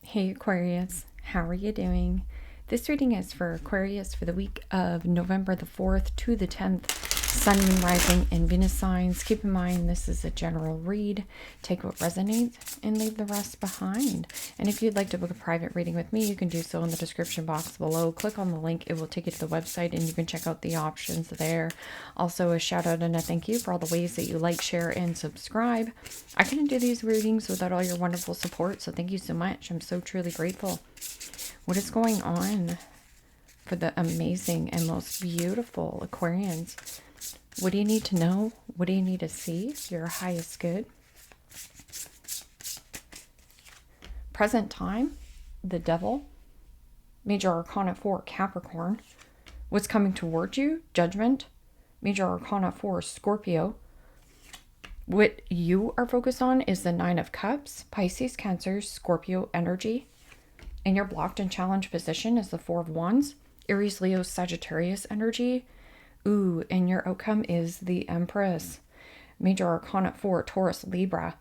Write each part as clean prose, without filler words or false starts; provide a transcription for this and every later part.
Hey Aquarius, how are you doing? This reading is for Aquarius for the week of November the 4th to the 10th, Sun, Moon, Rising, and Venus signs. Keep in mind this is a general read. Take what resonates and leave the rest behind. And if you'd like to book a private reading with me, you can do so in the description box below. Click on the link, it will take you to the website and you can check out the options there. Also, a shout out and a thank you for all the ways that you like, share, and subscribe. I couldn't do these readings without all your wonderful support, so thank you so much. I'm so truly grateful. What is going on for the amazing and most beautiful Aquarians? What do you need to know? What do you need to see? Your highest good. Present time, the Devil. Major Arcana 4, Capricorn. What's coming towards you? Judgment. Major Arcana 4, Scorpio. What you are focused on is the Nine of Cups, Pisces, Cancer, Scorpio energy. And your blocked and challenged position is the Four of Wands, Aries, Leo, Sagittarius energy. Ooh, and your outcome is the Empress. Major Arcana 4, Taurus, Libra.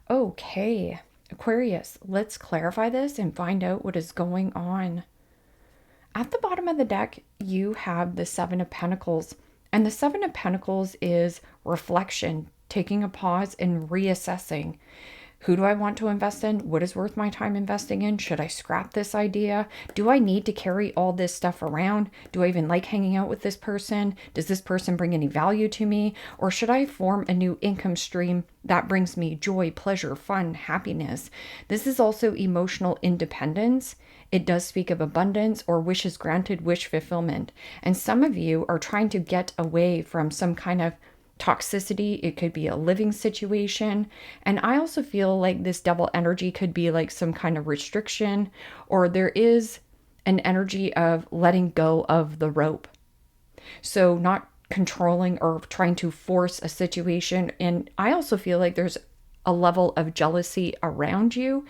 Okay, Aquarius, let's clarify this and find out what is going on. At the bottom of the deck, you have the Seven of Pentacles. And the Seven of Pentacles is reflection, taking a pause and reassessing. Who do I want to invest in? What is worth my time investing in? Should I scrap this idea? Do I need to carry all this stuff around? Do I even like hanging out with this person? Does this person bring any value to me? Or should I form a new income stream that brings me joy, pleasure, fun, happiness? This is also emotional independence. It does speak of abundance or wishes granted, wish fulfillment. And some of you are trying to get away from some kind of toxicity. It could be a living situation. And I also feel like this Devil energy could be like some kind of restriction, or there is an energy of letting go of the rope. So not controlling or trying to force a situation. And I also feel like there's a level of jealousy around you.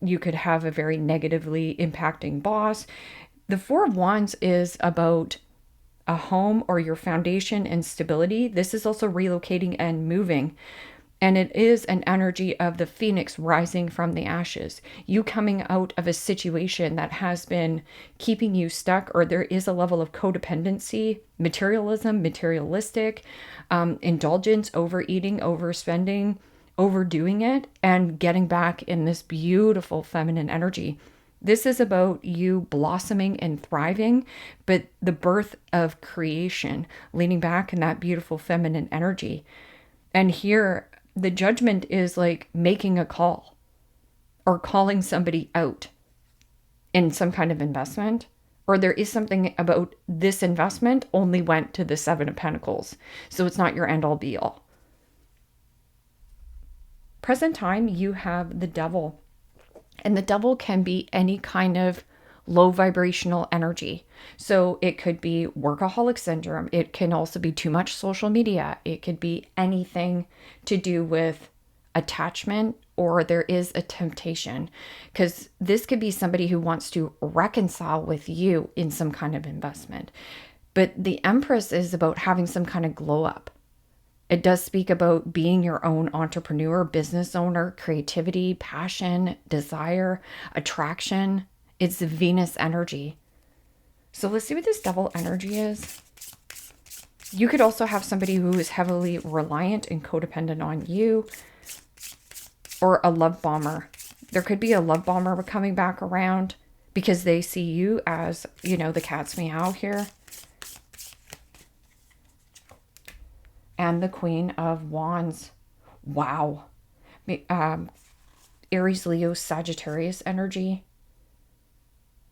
You could have a very negatively impacting boss. The Four of Wands is about a home or your foundation and stability. This is also relocating and moving. And it is an energy of the phoenix rising from the ashes. You coming out of a situation that has been keeping you stuck, or there is a level of codependency, materialism, materialistic, indulgence, overeating, overspending, overdoing it, and getting back in this beautiful feminine energy. This is about you blossoming and thriving, but the birth of creation, leaning back in that beautiful feminine energy. And here, the judgment is like making a call or calling somebody out in some kind of investment. Or there is something about this investment only went to the Seven of Pentacles. So it's not your end all be all. Present time, you have the Devil. And the Devil can be any kind of low vibrational energy. So it could be workaholic syndrome. It can also be too much social media. It could be anything to do with attachment, or there is a temptation, because this could be somebody who wants to reconcile with you in some kind of investment. But the Empress is about having some kind of glow up. It does speak about being your own entrepreneur, business owner, creativity, passion, desire, attraction. It's the Venus energy. So let's see what this Devil energy is. You could also have somebody who is heavily reliant and codependent on you, or a love bomber. There could be a love bomber coming back around because they see you as, you know, the cat's meow here. And the Queen of Wands. Wow. Aries, Leo, Sagittarius energy.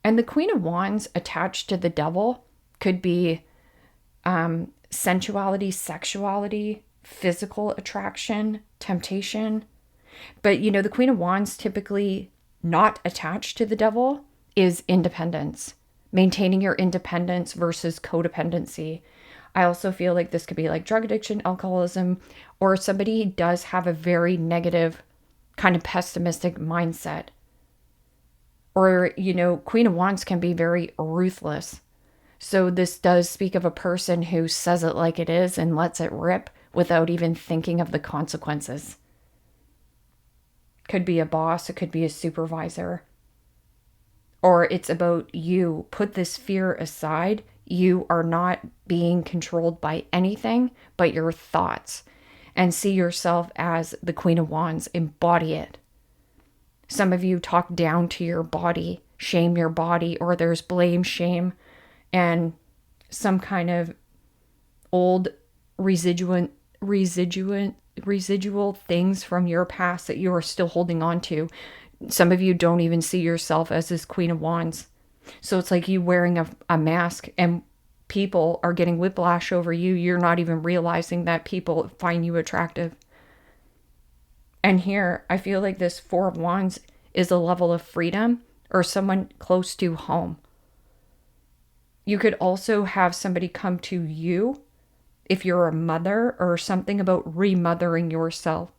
And the Queen of Wands attached to the Devil could be sensuality, sexuality, physical attraction, temptation. But, you know, the Queen of Wands typically not attached to the Devil is independence. Maintaining your independence versus codependency. I also feel like this could be like drug addiction, alcoholism, or somebody does have a very negative kind of pessimistic mindset. Or, you know, Queen of Wands can be very ruthless. So this does speak of a person who says it like it is and lets it rip without even thinking of the consequences. Could be a boss, it could be a supervisor. Or it's about you. Put this fear aside. You are not being controlled by anything but your thoughts. And see yourself as the Queen of Wands. Embody it. Some of you talk down to your body, shame your body, or there's blame, shame, and some kind of old residual things from your past that you are still holding on to. Some of you don't even see yourself as this Queen of Wands. So it's like you wearing a mask and people are getting whiplash over you. You're not even realizing that people find you attractive. And here, I feel like this Four of Wands is a level of freedom or someone close to home. You could also have somebody come to you if you're a mother or something about remothering yourself.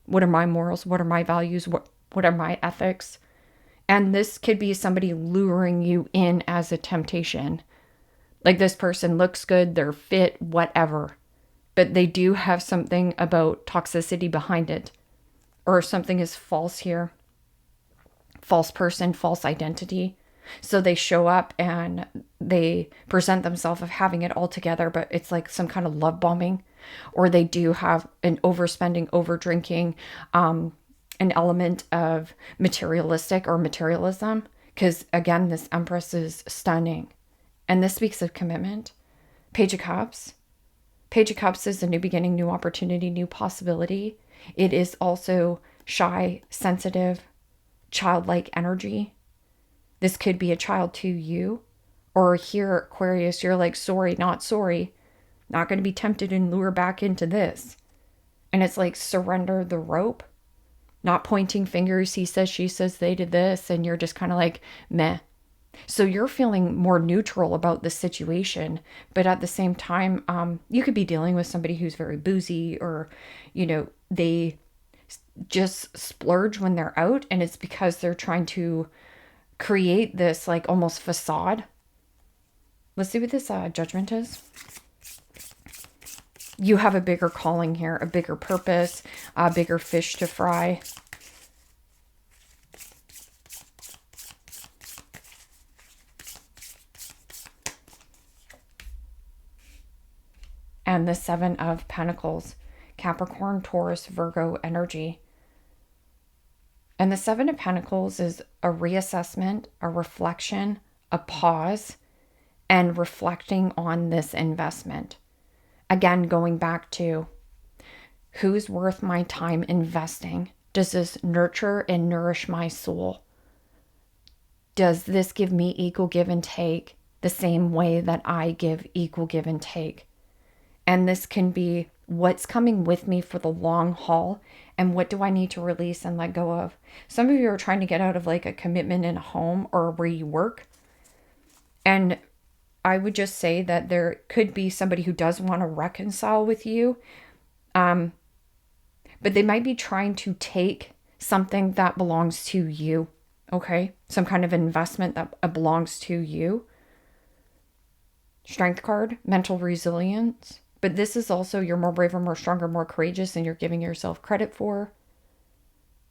What are my morals? What are my values? What are my ethics? And this could be somebody luring you in as a temptation. Like this person looks good, they're fit, whatever. But they do have something about toxicity behind it. Or something is false here. False person, false identity. So they show up and they present themselves of having it all together, but it's like some kind of love bombing. Or they do have an overspending, over drinking, an element of materialistic or materialism. Because again, this Empress is stunning. And this speaks of commitment. Page of Cups. Page of Cups is a new beginning, new opportunity, new possibility. It is also shy, sensitive, childlike energy. This could be a child to you. Or here, Aquarius, you're like, sorry, not sorry. Not going to be tempted and lure back into this. And it's like, surrender the rope. Not pointing fingers, he says, she says, they did this. And you're just kind of like, meh. So you're feeling more neutral about the situation. But at the same time, you could be dealing with somebody who's very boozy or, they just splurge when they're out. And it's because they're trying to create this like almost facade. Let's see what this Judgment is. You have a bigger calling here, a bigger purpose, a bigger fish to fry. And the Seven of Pentacles, Capricorn, Taurus, Virgo energy. And the Seven of Pentacles is a reassessment, a reflection, a pause, and reflecting on this investment. Again, going back to who's worth my time investing? Does this nurture and nourish my soul? Does this give me equal give and take the same way that I give equal give and take? And this can be what's coming with me for the long haul and what do I need to release and let go of. Some of you are trying to get out of like a commitment in a home or where you work. And I would just say that there could be somebody who does want to reconcile with you. But they might be trying to take something that belongs to you. Okay? Some kind of investment that belongs to you. Strength card, mental resilience. But this is also you're more braver, more stronger, more courageous than you're giving yourself credit for.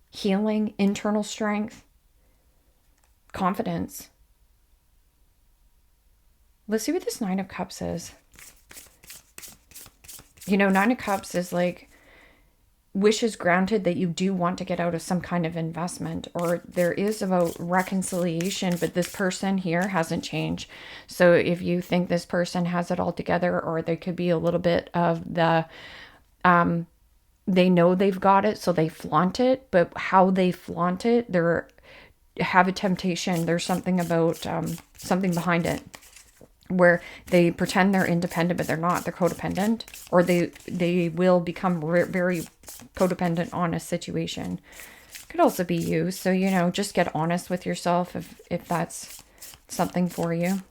Healing, internal strength, confidence. Let's see what this Nine of Cups is. Nine of Cups is like wishes granted that you do want to get out of some kind of investment, or there is about reconciliation, but this person here hasn't changed. So if you think this person has it all together, or there could be a little bit of the, they know they've got it, so they flaunt it, but how they flaunt it, have a temptation. There's something about, something behind it. Where they pretend they're independent, but they're not. They're codependent, or they will become very codependent on a situation. Could also be you. So, just get honest with yourself if that's something for you.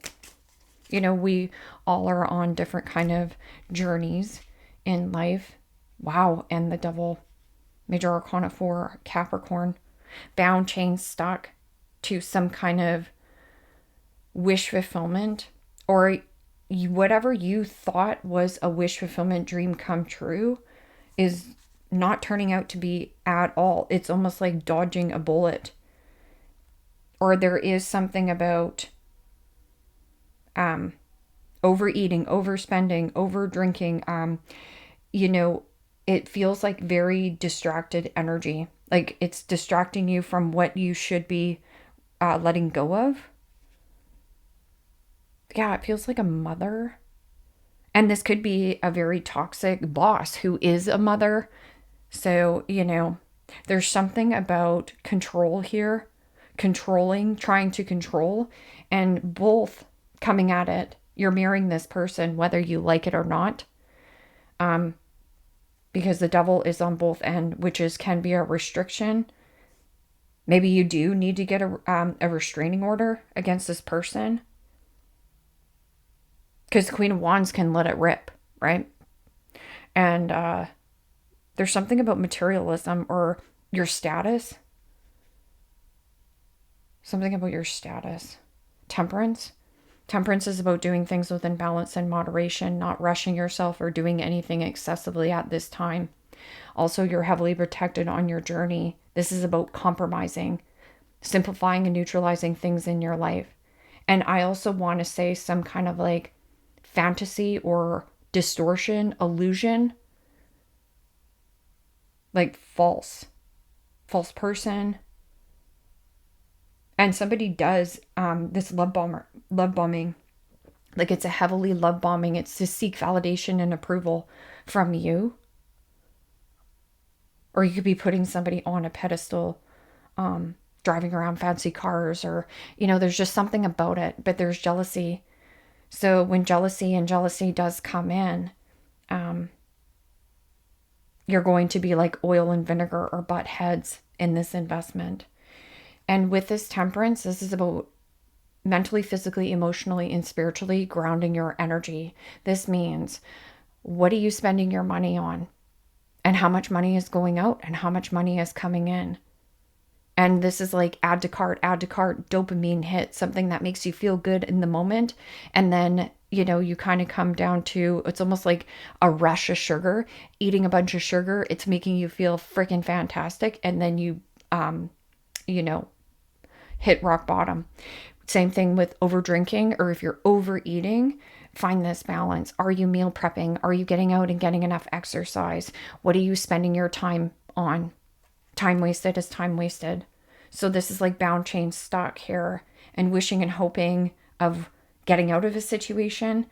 We all are on different kind of journeys in life. Wow. And the Devil, Major Arcana 4, Capricorn, bound, chained, stuck to some kind of wish fulfillment. Or whatever you thought was a wish fulfillment dream come true is not turning out to be at all. It's almost like dodging a bullet. Or there is something about overeating, overspending, over drinking. It feels like very distracted energy. Like it's distracting you from what you should be letting go of. Yeah, it feels like a mother. And this could be a very toxic boss who is a mother. So, there's something about control here, controlling, trying to control, and both coming at it. You're mirroring this person, whether you like it or not. Because the devil is on both ends, which can be a restriction. Maybe you do need to get a restraining order against this person. Because the Queen of Wands can let it rip, right? And there's something about materialism or your status. Something about your status. Temperance. Temperance is about doing things within balance and moderation, not rushing yourself or doing anything excessively at this time. Also, you're heavily protected on your journey. This is about compromising, simplifying and neutralizing things in your life. And I also want to say some kind of like fantasy or distortion, illusion, like false person. And somebody does this love bombing, like it's a heavily love bombing. It's to seek validation and approval from you. Or you could be putting somebody on a pedestal, driving around fancy cars, or, there's just something about it, but there's jealousy. So when jealousy does come in, you're going to be like oil and vinegar or butt heads in this investment. And with this temperance, this is about mentally, physically, emotionally, and spiritually grounding your energy. This means, what are you spending your money on? And how much money is going out and how much money is coming in? And this is like add to cart, dopamine hit, something that makes you feel good in the moment. And then, you kind of come down to, it's almost like a rush of sugar, eating a bunch of sugar. It's making you feel freaking fantastic. And then you hit rock bottom. Same thing with over drinking, or if you're overeating, find this balance. Are you meal prepping? Are you getting out and getting enough exercise? What are you spending your time on? Time wasted is time wasted. So this is like bound, chained, stuck here, and wishing and hoping of getting out of a situation.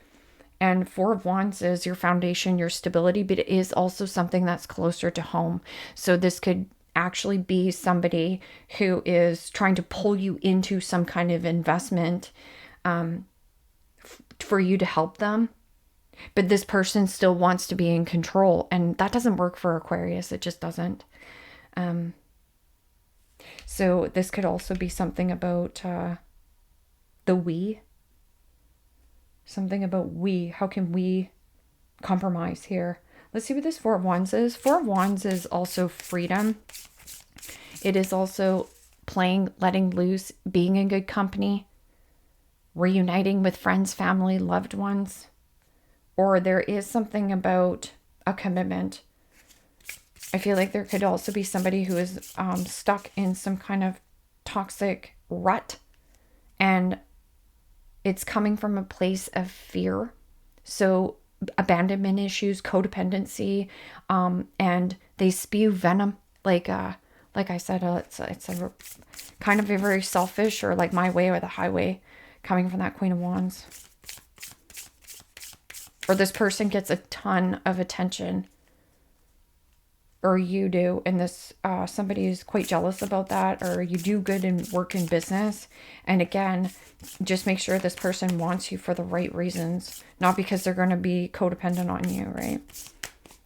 And Four of Wands is your foundation, your stability, but it is also something that's closer to home. So this could actually be somebody who is trying to pull you into some kind of investment for you to help them. But this person still wants to be in control. And that doesn't work for Aquarius. It just doesn't. So this could also be something about the we. Something about we. How can we compromise here? Let's see what this Four of Wands is. Four of Wands is also freedom. It is also playing, letting loose, being in good company, reuniting with friends, family, loved ones. Or there is something about a commitment. I feel like there could also be somebody who is stuck in some kind of toxic rut. And it's coming from a place of fear. So abandonment issues, codependency, and they spew venom. Like I said, it's a kind of a very selfish, or like my way or the highway, coming from that Queen of Wands. Or this person gets a ton of attention, or you do, and this somebody is quite jealous about that, or you do good in work and business. And again, just make sure this person wants you for the right reasons, not because they're going to be codependent on you, right?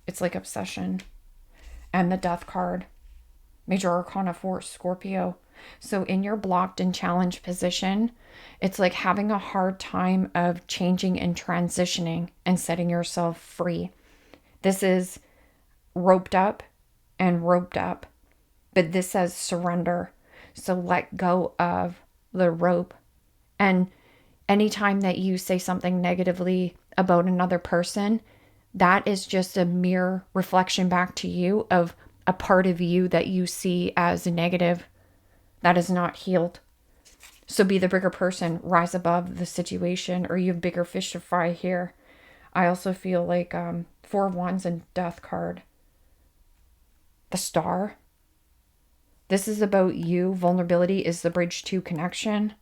It's like obsession. And the Death card, Major Arcana 4, Scorpio. So in your blocked and challenged position, it's like having a hard time of changing and transitioning and setting yourself free. This is roped up, but this says surrender. So let go of the rope. And anytime that you say something negatively about another person, that is just a mere reflection back to you of a part of you that you see as negative, that is not healed. So be the bigger person, rise above the situation, or you have bigger fish to fry here. I also feel like 4 of Wands and Death card. The Star. This is about you. Vulnerability is the bridge to connection.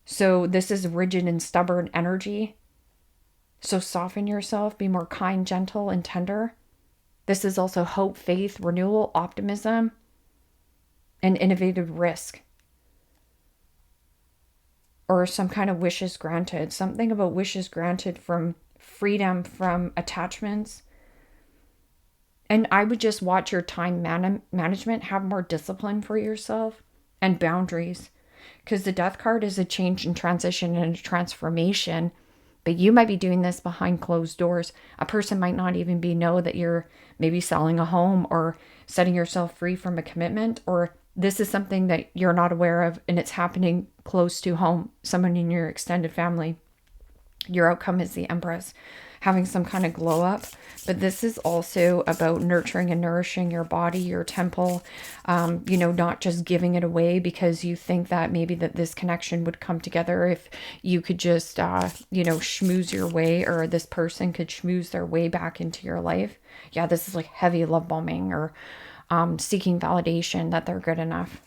So this is rigid and stubborn energy. So soften yourself, be more kind, gentle, and tender. This is also hope, faith, renewal, optimism, and innovative risk. Or some kind of wishes granted. Something about wishes granted from freedom from attachments. And I would just watch your time management, have more discipline for yourself and boundaries. Because the Death card is a change and transition and a transformation. But you might be doing this behind closed doors. A person might not even know that you're maybe selling a home or setting yourself free from a commitment, or this is something that you're not aware of and it's happening close to home, someone in your extended family. Your outcome is the Empress, having some kind of glow up. But this is also about nurturing and nourishing your body, your temple, not just giving it away because you think that maybe that this connection would come together if you could just, schmooze your way, or this person could schmooze their way back into your life. Yeah, this is like heavy love bombing, or seeking validation that they're good enough.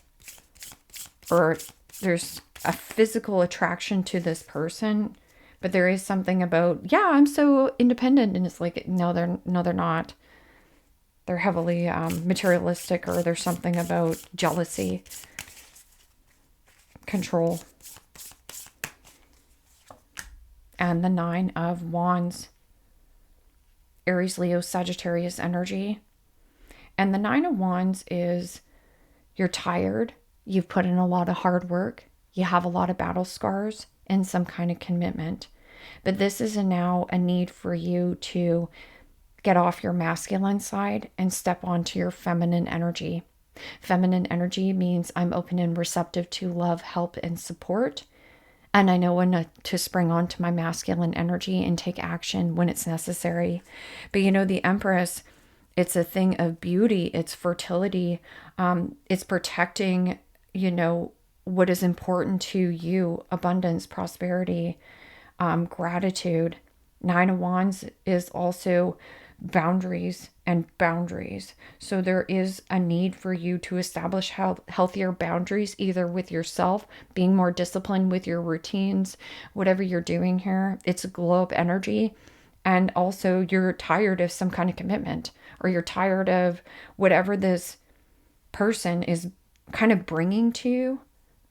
Or there's a physical attraction to this person, but there is something about, yeah, I'm so independent. And it's like, no, they're not. They're heavily materialistic, or there's something about jealousy, control. And the 9 of Wands, Aries, Leo, Sagittarius energy. And the 9 of Wands is you're tired. You've put in a lot of hard work. You have a lot of battle scars and some kind of commitment. But this is now a need for you to get off your masculine side and step onto your feminine energy. Feminine energy means I'm open and receptive to love, help, and support. And I know when to spring onto my masculine energy and take action when it's necessary. But the Empress, it's a thing of beauty. It's fertility. It's protecting, what is important to you, abundance, prosperity, gratitude. 9 of Wands is also boundaries and boundaries. So there is a need for you to establish healthier boundaries, either with yourself, being more disciplined with your routines, whatever you're doing here. It's a glow up energy. And also you're tired of some kind of commitment, or you're tired of whatever this person is kind of bringing to you.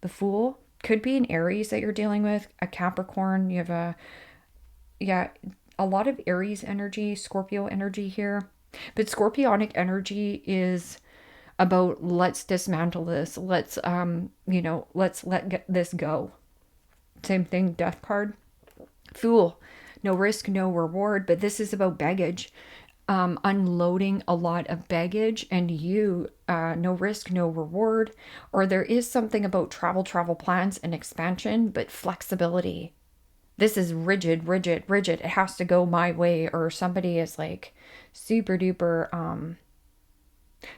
The Fool could be an Aries that you're dealing with, a Capricorn. You have a lot of Aries energy, Scorpio energy here. But Scorpionic energy is about, let's dismantle this. Let's let this go. Same thing, Death card. Fool, no risk, no reward. But this is about baggage. Unloading a lot of baggage, and no risk, no reward. Or there is something about travel plans and expansion, but flexibility. This is rigid. It has to go my way. Or somebody is like super duper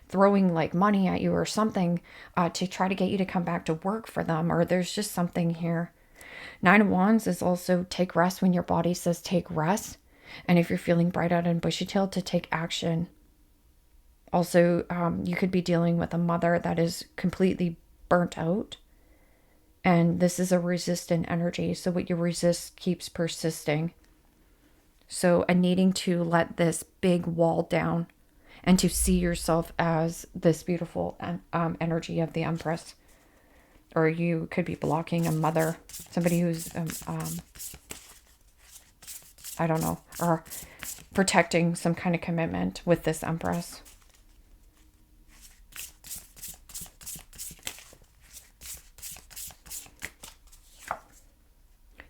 throwing like money at you or something to try to get you to come back to work for them. Or there's just something here. 9 of Wands is also take rest when your body says take rest. And if you're feeling bright-eyed and bushy-tailed, to take action. Also, you could be dealing with a mother that is completely burnt out. And this is a resistant energy. So what you resist keeps persisting. So a needing to let this big wall down and to see yourself as this beautiful energy of the Empress. Or you could be blocking a mother, somebody who's I don't know, or protecting some kind of commitment with this Empress.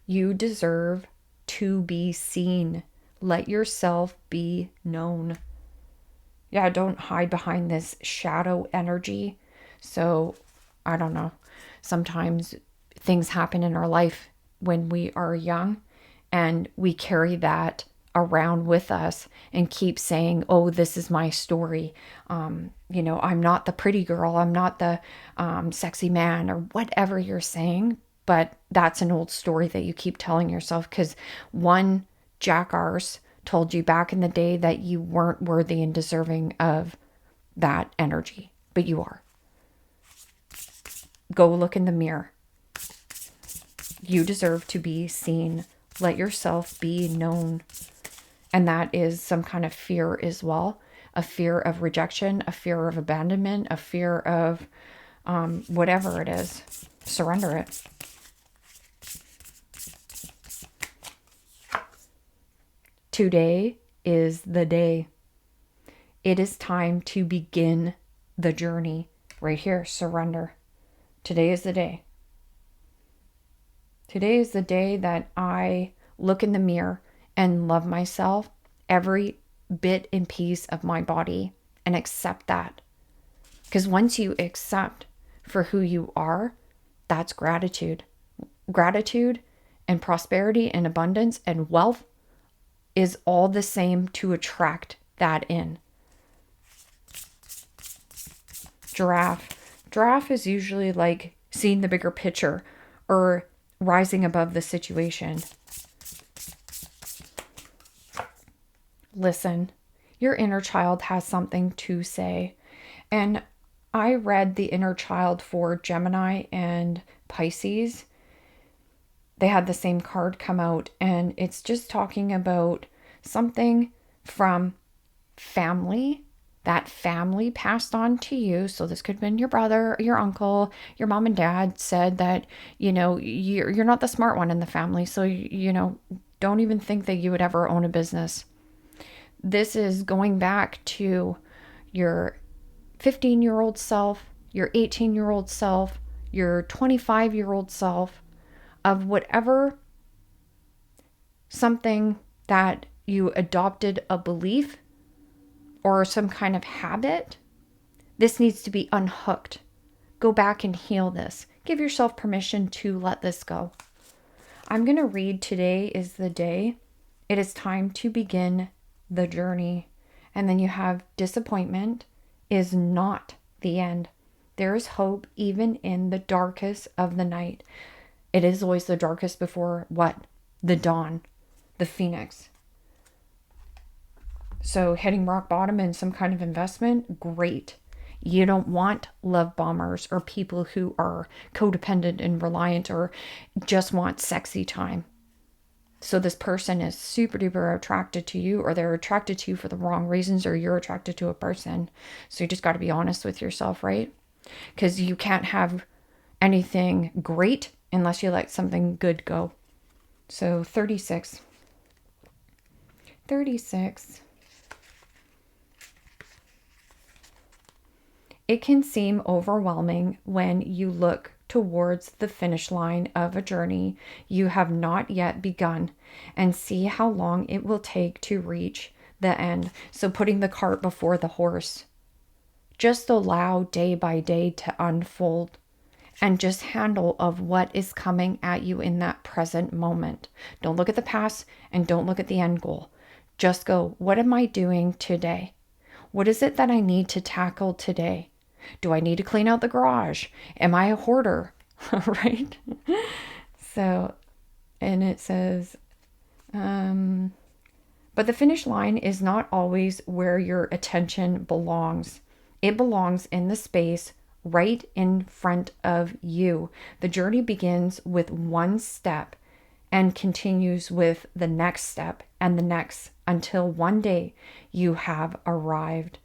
You deserve to be seen. Let yourself be known. Yeah, don't hide behind this shadow energy. So, I don't know. Sometimes things happen in our life when we are young, and we carry that around with us and keep saying, oh, this is my story. I'm not the pretty girl. I'm not the sexy man, or whatever you're saying. But that's an old story that you keep telling yourself, because one jackass told you back in the day that you weren't worthy and deserving of that energy, but you are. Go look in the mirror. You deserve to be seen. Let yourself be known. And that is some kind of fear as well. A fear of rejection, a fear of abandonment, a fear of whatever it is. Surrender it. Today is the day. It is time to begin the journey. Right here, surrender. Today is the day. Today is the day that I look in the mirror and love myself, every bit and piece of my body, and accept that. Because once you accept for who you are, that's gratitude. Gratitude and prosperity and abundance and wealth is all the same to attract that in. Giraffe is usually like seeing the bigger picture or rising above the situation. Listen, your inner child has something to say. And I read the inner child for Gemini and Pisces. They had the same card come out, and it's just talking about something from family. That family passed on to you. So this could have been your brother, your uncle, your mom and dad said that, you're not the smart one in the family. So, don't even think that you would ever own a business. This is going back to your 15-year-old self, your 18-year-old self, your 25-year-old self, of whatever, something that you adopted a belief or some kind of habit. This needs to be unhooked. Go back and heal this. Give yourself permission to let this go. I'm going to read Today is the Day. It is time to begin the journey. And then you have disappointment is not the end. There is hope even in the darkest of the night. It is always the darkest before what? The dawn, the phoenix. So hitting rock bottom in some kind of investment, great. You don't want love bombers or people who are codependent and reliant or just want sexy time. So this person is super duper attracted to you, or they're attracted to you for the wrong reasons, or you're attracted to a person. So you just got to be honest with yourself, right? Because you can't have anything great unless you let something good go. So 36. It can seem overwhelming when you look towards the finish line of a journey you have not yet begun, and see how long it will take to reach the end. So putting the cart before the horse. Just allow day by day to unfold, and just handle of what is coming at you in that present moment. Don't look at the past and don't look at the end goal. Just go, what am I doing today? What is it that I need to tackle today? Do I need to clean out the garage? Am I a hoarder? Right? So, and it says, but the finish line is not always where your attention belongs. It belongs in the space right in front of you. The journey begins with one step and continues with the next step and the next, until one day you have arrived.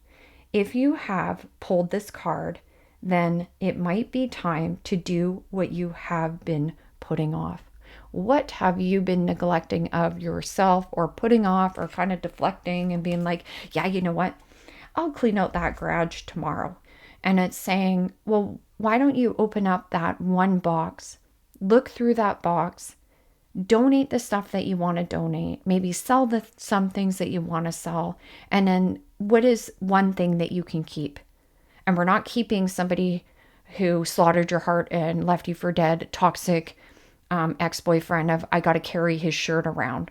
If you have pulled this card, then it might be time to do what you have been putting off. What have you been neglecting of yourself, or putting off, or kind of deflecting and being like, yeah, you know what? I'll clean out that garage tomorrow. And it's saying, well, why don't you open up that one box, look through that box, donate the stuff that you want to donate, maybe sell some things that you want to sell, and then what is one thing that you can keep? And we're not keeping somebody who slaughtered your heart and left you for dead, toxic ex-boyfriend of, I got to carry his shirt around.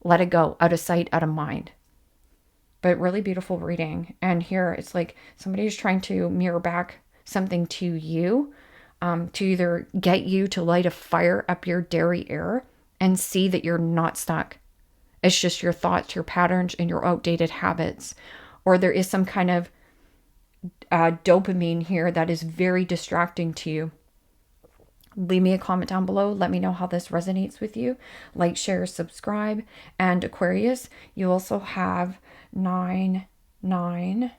Let it go, out of sight, out of mind. But really beautiful reading. And here it's like somebody is trying to mirror back something to you, to either get you to light a fire up your derriere and see that you're not stuck. It's just your thoughts, your patterns, and your outdated habits. Or there is some kind of dopamine here that is very distracting to you. Leave me a comment down below. Let me know how this resonates with you. Like, share, subscribe. And Aquarius, you also have 9, 9,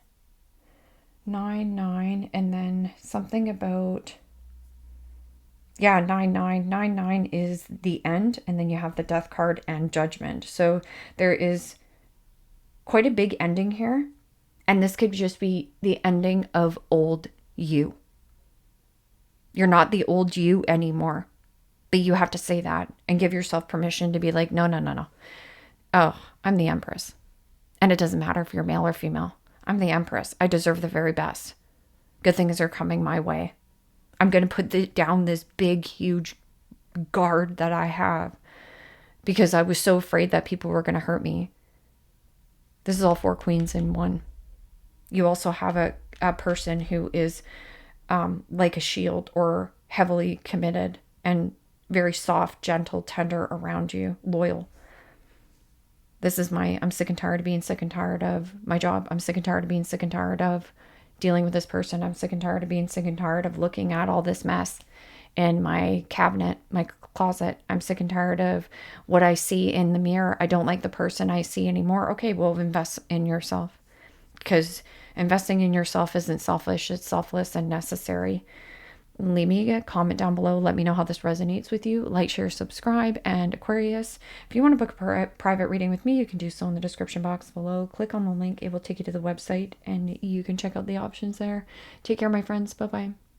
9, 9, and then something about, yeah, 9, 9. 9, 9 is the end, and then you have the death card and judgment. So there is quite a big ending here, and this could just be the ending of old you. You're not the old you anymore. But you have to say that and give yourself permission to be like, no, no, no, no. Oh, I'm the Empress. And it doesn't matter if you're male or female. I'm the Empress. I deserve the very best. Good things are coming my way. I'm going to put down this big, huge guard that I have because I was so afraid that people were going to hurt me. This is all 4 queens in one. You also have a person who is like a shield or heavily committed and very soft, gentle, tender around you, loyal. This is I'm sick and tired of being sick and tired of my job. I'm sick and tired of being sick and tired of dealing with this person. I'm sick and tired of being sick and tired of looking at all this mess in my cabinet, my closet. I'm sick and tired of what I see in the mirror. I don't like the person I see anymore. Okay, well, invest in yourself, because investing in yourself isn't selfish. It's selfless and necessary. Leave me a comment down below. Let me know how this resonates with you. Like, share, subscribe. And Aquarius, if you want to book a private reading with me, you can do so in the description box below. Click on the link. It will take you to the website and you can check out the options there. Take care, my friends. Bye-bye.